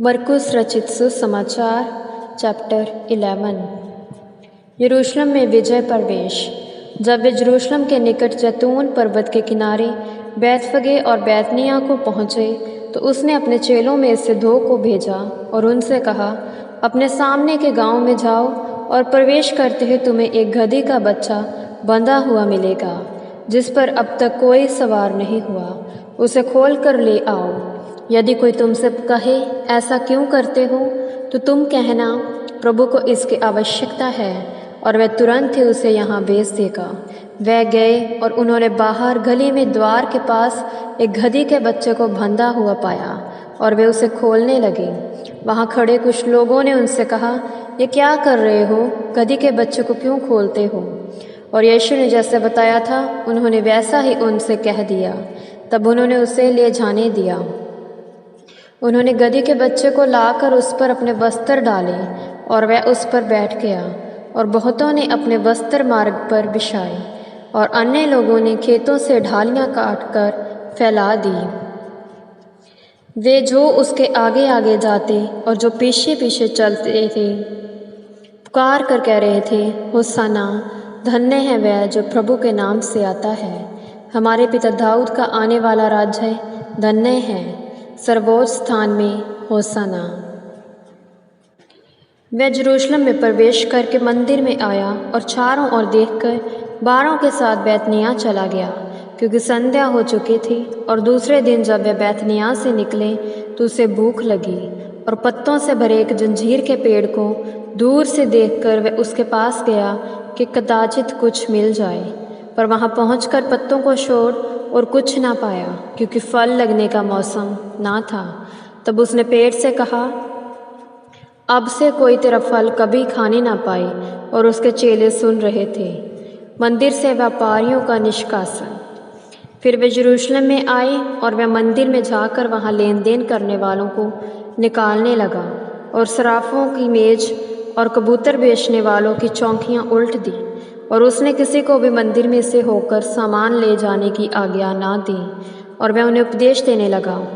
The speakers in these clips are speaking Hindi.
मरकुस रचित सुसमाचार चैप्टर 11। यरूशलेम में विजय प्रवेश। जब वे यरूशलेम के निकट जैतून पर्वत के किनारे बैतफगे और बैतनिय्याह को पहुँचे तो उसने अपने चेलों में से 2 को भेजा और उनसे कहा, अपने सामने के गांव में जाओ और प्रवेश करते हुए तुम्हें एक गदही का बच्चा बंधा हुआ मिलेगा जिस पर अब तक कोई सवार नहीं हुआ। उसे खोल कर ले आओ। यदि कोई तुमसे कहे, ऐसा क्यों करते हो, तो तुम कहना, प्रभु को इसकी आवश्यकता है और वह तुरंत ही उसे यहाँ भेज देगा। वह गए और उन्होंने बाहर गली में द्वार के पास एक गदही के बच्चे को बंधा हुआ पाया और वे उसे खोलने लगे। वहाँ खड़े कुछ लोगों ने उनसे कहा, ये क्या कर रहे हो? गदही के बच्चे को क्यों खोलते हो? और यीशु ने जैसे बताया था उन्होंने वैसा ही उनसे कह दिया। तब उन्होंने उसे ले जाने दिया। उन्होंने गदही के बच्चे को लाकर उस पर अपने वस्त्र डाले और वह उस पर बैठ गया। और बहुतों ने अपने वस्त्र मार्ग पर बिछाए और अन्य लोगों ने खेतों से ढालियाँ काटकर फैला दी। वे जो उसके आगे आगे जाते और जो पीछे पीछे चलते थे पुकार कर कह रहे थे, होसाना, धन्य है वह जो प्रभु के नाम से आता है। हमारे पिता दाऊद का आने वाला राज्य धन्य है। सर्वोच्च स्थान में होसाना। वह यरूशलेम में प्रवेश करके मंदिर में आया और चारों ओर देखकर 12 के साथ बैतनिय्याह चला गया, क्योंकि संध्या हो चुकी थी। और दूसरे दिन जब वह बैतनिय्याह से निकले तो उसे भूख लगी और पत्तों से भरे एक जंजीर के पेड़ को दूर से देखकर वह उसके पास गया कि कदाचित कुछ मिल जाए। पर वहाँ पहुंचकर पत्तों को छोड़ और कुछ ना पाया, क्योंकि फल लगने का मौसम ना था। तब उसने पेड़ से कहा, अब से कोई तेरा फल कभी खाने ना पाए। और उसके चेले सुन रहे थे। मंदिर से व्यापारियों का निष्कासन। फिर वे यरूशलेम में आए और वह मंदिर में जाकर वहाँ लेन देन करने वालों को निकालने लगा और सराफों की मेज और कबूतर बेचने वालों की चौकियाँ उल्ट दी। और उसने किसी को भी मंदिर में से होकर सामान ले जाने की आज्ञा ना दी। और वह उन्हें उपदेश देने लगा,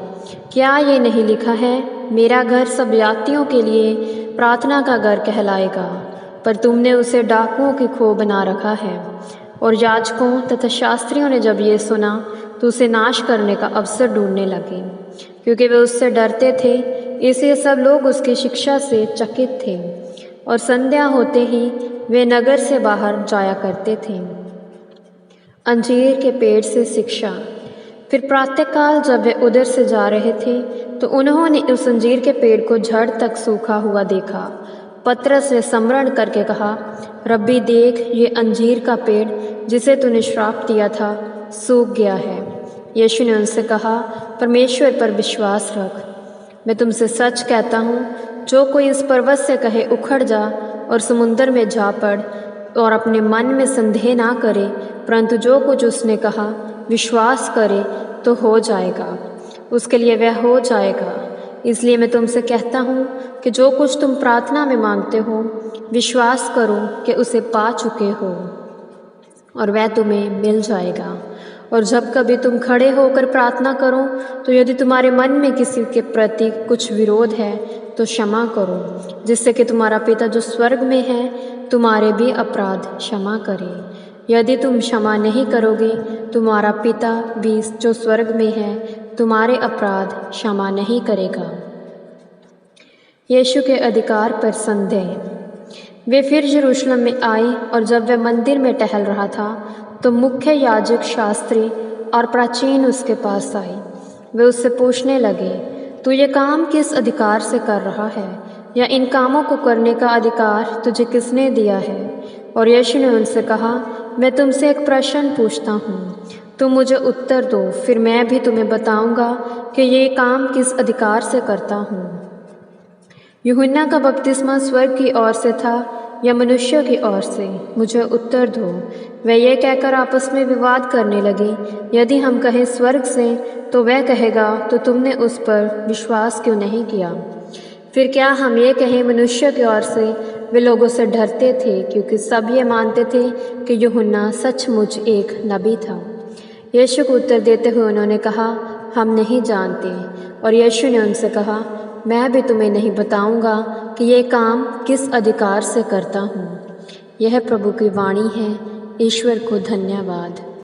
क्या ये नहीं लिखा है, मेरा घर सब जातियों के लिए प्रार्थना का घर कहलाएगा? पर तुमने उसे डाकुओं की खो बना रखा है। और याजकों तथा शास्त्रियों ने जब ये सुना तो उसे नाश करने का अवसर ढूंढने लगे, क्योंकि वे उससे डरते थे। इसलिए सब लोग उसकी शिक्षा से चकित थे। और संध्या होते ही वे नगर से बाहर जाया करते थे। अंजीर के पेड़ से शिक्षा। फिर प्रातःकाल जब वे उधर से जा रहे थे तो उन्होंने उस अंजीर के पेड़ को जड़ तक सूखा हुआ देखा। पतरस ने स्मरण करके कहा, रब्बी देख, ये अंजीर का पेड़ जिसे तूने श्राप दिया था सूख गया है। यीशु ने उनसे कहा, परमेश्वर पर विश्वास रख। मैं तुमसे सच कहता हूँ, जो कोई इस पर्वत से कहे उखड़ जा और समुद्र में जा पड़ और अपने मन में संदेह ना करे, परंतु जो कुछ उसने कहा विश्वास करे तो हो जाएगा, उसके लिए वह हो जाएगा। इसलिए मैं तुमसे कहता हूँ कि जो कुछ तुम प्रार्थना में मांगते हो विश्वास करो कि उसे पा चुके हो और वह तुम्हें मिल जाएगा। और जब कभी तुम खड़े होकर प्रार्थना करो तो यदि तुम्हारे मन में किसी के प्रति कुछ विरोध है तो क्षमा करो, जिससे कि तुम्हारा पिता जो स्वर्ग में है तुम्हारे भी अपराध क्षमा करे। यदि तुम क्षमा नहीं करोगे, तुम्हारा पिता भी जो स्वर्ग में है तुम्हारे अपराध क्षमा नहीं करेगा। यीशु के अधिकार पर संदेह। वे फिर यरूशलेम में आए और जब वह मंदिर में टहल रहा था तो मुख्य याजक, शास्त्री और प्राचीन उसके पास आए। वे उससे पूछने लगे, तू ये काम किस अधिकार से कर रहा है, या इन कामों को करने का अधिकार तुझे किसने दिया है? और यीशु ने उनसे कहा, मैं तुमसे एक प्रश्न पूछता हूँ, तुम मुझे उत्तर दो, फिर मैं भी तुम्हें बताऊँगा कि ये काम किस अधिकार से करता हूँ। यूहन्ना का बपतिस्मा स्वर्ग की ओर से था या मनुष्यों की ओर से? मुझे उत्तर दो। वह ये कहकर आपस में विवाद करने लगे। यदि हम कहें स्वर्ग से तो वह कहेगा, तो तुमने उस पर विश्वास क्यों नहीं किया? फिर क्या हम ये कहें मनुष्यों की ओर से? वे लोगों से डरते थे, क्योंकि सब ये मानते थे कि यूहन्ना सचमुच एक नबी था। यीशु को उत्तर देते हुए उन्होंने कहा, हम नहीं जानते। और यीशु ने उनसे कहा, मैं भी तुम्हें नहीं बताऊंगा कि ये काम किस अधिकार से करता हूँ। यह प्रभु की वाणी है। ईश्वर को धन्यवाद।